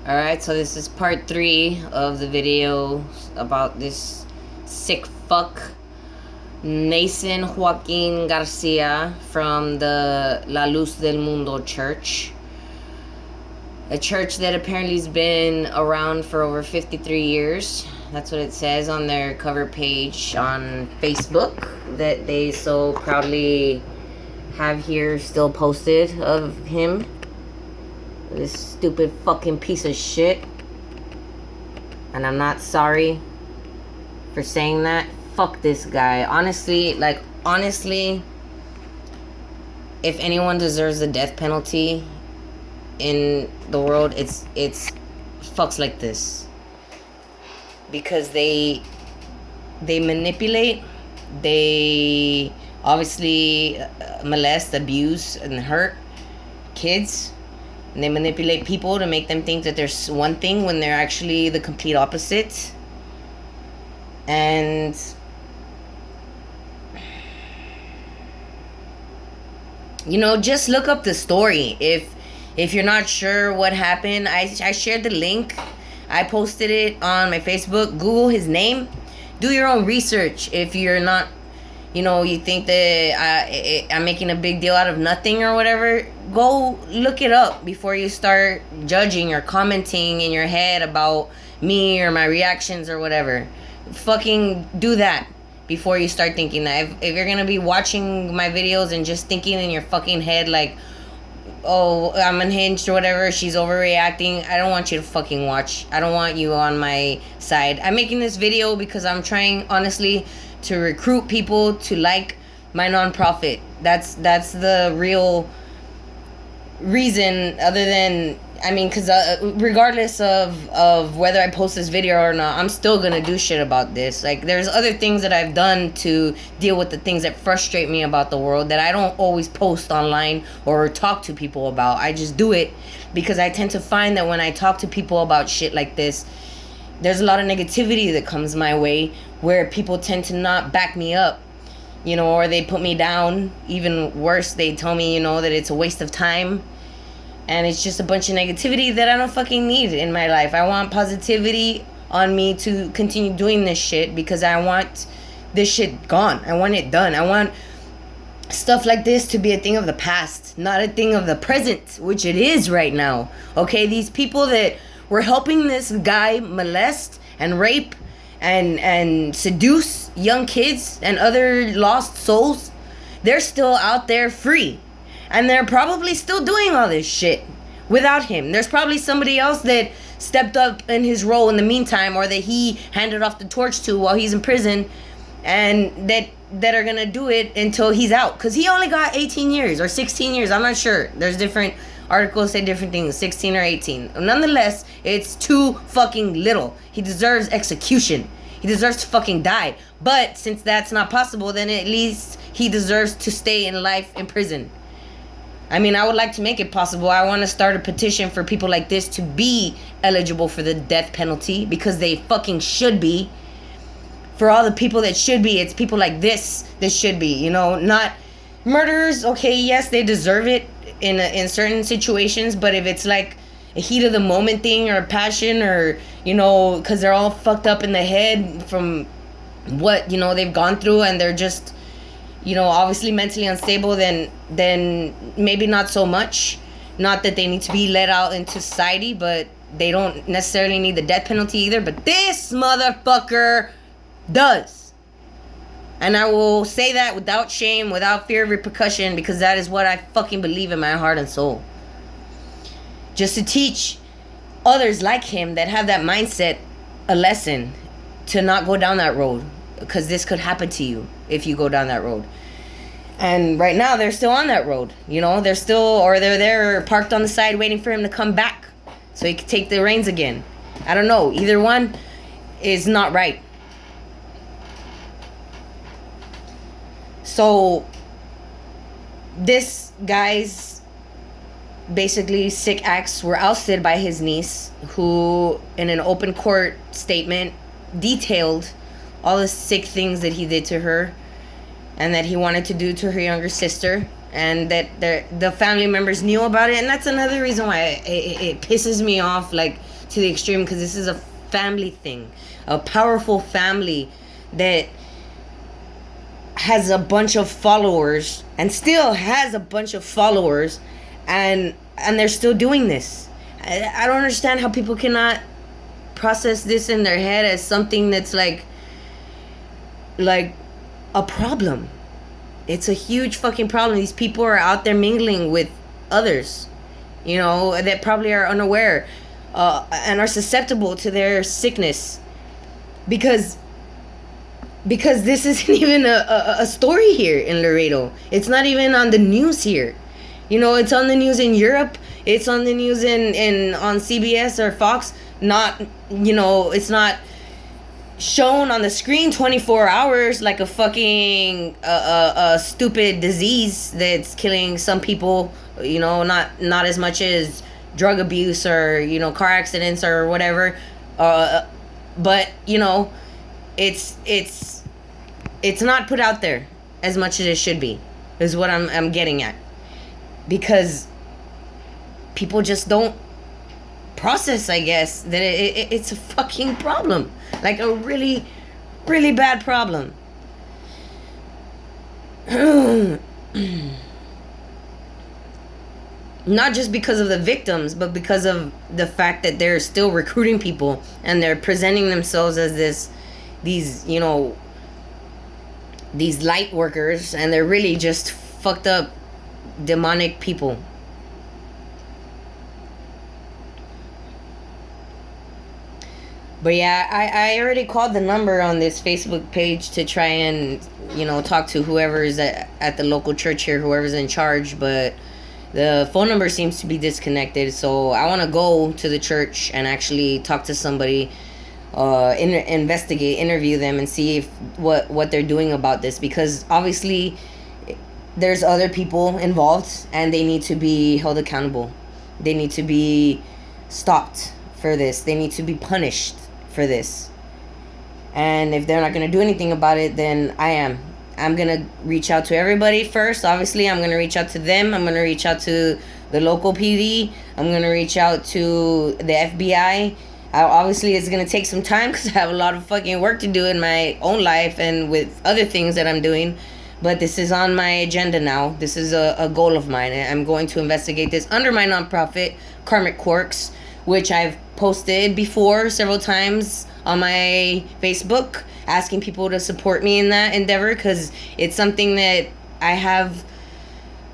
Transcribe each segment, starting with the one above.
Alright, so this is part 3 of the video about this sick fuck, Naason Joaquin Garcia from the La Luz del Mundo church. A church that apparently has been around for over 53 years. That's what it says on their cover page on Facebook that they so proudly have here still posted of him. This stupid fucking piece of shit. And I'm not sorry for saying that. Fuck this guy. Honestly, if anyone deserves the death penalty in the world, it's fucks like this. Because they manipulate, they obviously molest, abuse, and hurt kids. And they manipulate people to make them think that there's one thing when they're actually the complete opposite. And just look up the story. If you're not sure what happened, I shared the link. I posted it on my Facebook. Google his name. Do your own research. If you're not, you think that I'm making a big deal out of nothing or whatever, go look it up before you start judging or commenting in your head about me or my reactions or whatever. Fucking do that before you start thinking that. If you're gonna be watching my videos and just thinking in your fucking head like, oh, I'm unhinged or whatever, she's overreacting, I don't want you to fucking watch. I don't want you on my side. I'm making this video because I'm trying, honestly, to recruit people to like my nonprofit. That's the real reason, other than, because regardless of whether I post this video or not, I'm still gonna do shit about this. Like, there's other things that I've done to deal with the things that frustrate me about the world that I don't always post online or talk to people about. I just do it because I tend to find that when I talk to people about shit like this, there's a lot of negativity that comes my way where people tend to not back me up, or they put me down. Even worse, they tell me, that it's a waste of time. And it's just a bunch of negativity that I don't fucking need in my life. I want positivity on me to continue doing this shit because I want this shit gone. I want it done. I want stuff like this to be a thing of the past, not a thing of the present, which it is right now. Okay, these people that were helping this guy molest and rape and seduce young kids and other lost souls, they're still out there free. And they're probably still doing all this shit without him. There's probably somebody else that stepped up in his role in the meantime, or that he handed off the torch to while he's in prison, and that are gonna do it until he's out. Because he only got 18 years or 16 years. I'm not sure. There's different articles say different things, 16 or 18. Nonetheless, it's too fucking little. He deserves execution. He deserves to fucking die. But since that's not possible, then at least he deserves to stay in life in prison. I would like to make it possible. I want to start a petition for people like this to be eligible for the death penalty, because they fucking should be. For all the people that should be, it's people like this that should be, not murderers. Okay, yes, they deserve it in certain situations, but if it's like a heat of the moment thing or a passion, or, because they're all fucked up in the head from what, they've gone through, and they're just, obviously mentally unstable, then maybe not so much. Not that they need to be let out into society, but they don't necessarily need the death penalty either. But this motherfucker does. And I will say that without shame, without fear of repercussion, because that is what I fucking believe in my heart and soul. Just to teach others like him that have that mindset a lesson to not go down that road. Because this could happen to you if you go down that road. And right now, they're still on that road. They're still, or they're there parked on the side waiting for him to come back so he can take the reins again. I don't know. Either one is not right. So, this guy's basically sick acts were ousted by his niece, who, in an open court statement, detailed all the sick things that he did to her and that he wanted to do to her younger sister. and that the family members knew about it. And that's another reason why it pisses me off, like, to the extreme, because this is a family thing, a powerful family that has a bunch of followers and still has a bunch of followers, and they're still doing this. I don't understand how people cannot process this in their head as something that's like a problem. It's a huge fucking problem. These people are out there mingling with others, you know, that probably are unaware and are susceptible to their sickness, because this isn't even a story here in Laredo. It's not even on the news here. You know, it's on the news in Europe. It's on the news on CBS or Fox. Not, you know, it's not shown on the screen 24 hours like a fucking a stupid disease that's killing some people, you know, not as much as drug abuse or, you know, car accidents or whatever, but, you know, it's not put out there as much as it should be, is what I'm getting at, because people just don't process, I guess, that it's a fucking problem, like a really, really bad problem. Not just because of the victims, but because of the fact that they're still recruiting people and they're presenting themselves as these, you know, these light workers, and they're really just fucked up demonic people. But yeah, I already called the number on this Facebook page to try and, you know, talk to whoever is at the local church here, whoever's in charge, but the phone number seems to be disconnected. So I want to go to the church and actually talk to somebody, investigate, interview them, and see if what they're doing about this, because obviously there's other people involved and they need to be held accountable. They need to be stopped for this. They need to be punished for this. And if they're not going to do anything about it, then I'm going to reach out to everybody first. Obviously, I'm going to reach out to them. I'm going to reach out to the local PD. I'm going to reach out to the FBI. Obviously, it's going to take some time because I have a lot of fucking work to do in my own life and with other things that I'm doing. But this is on my agenda now. This is a goal of mine. I'm going to investigate this under my nonprofit, Karmic Quirks, which I've posted before several times on my Facebook, asking people to support me in that endeavor, because it's something that I have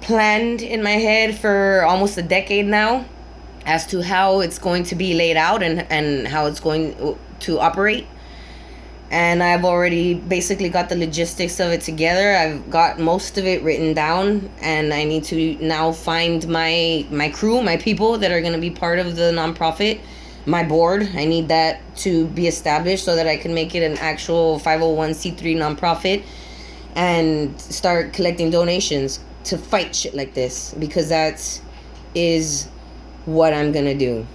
planned in my head for almost a decade now as to how it's going to be laid out and how it's going to operate. And I've already basically got the logistics of it together. I've got most of it written down, and I need to now find my crew, my people that are going to be part of the nonprofit, my board. I need that to be established so that I can make it an actual 501c3 nonprofit and start collecting donations to fight shit like this, because that is what I'm going to do.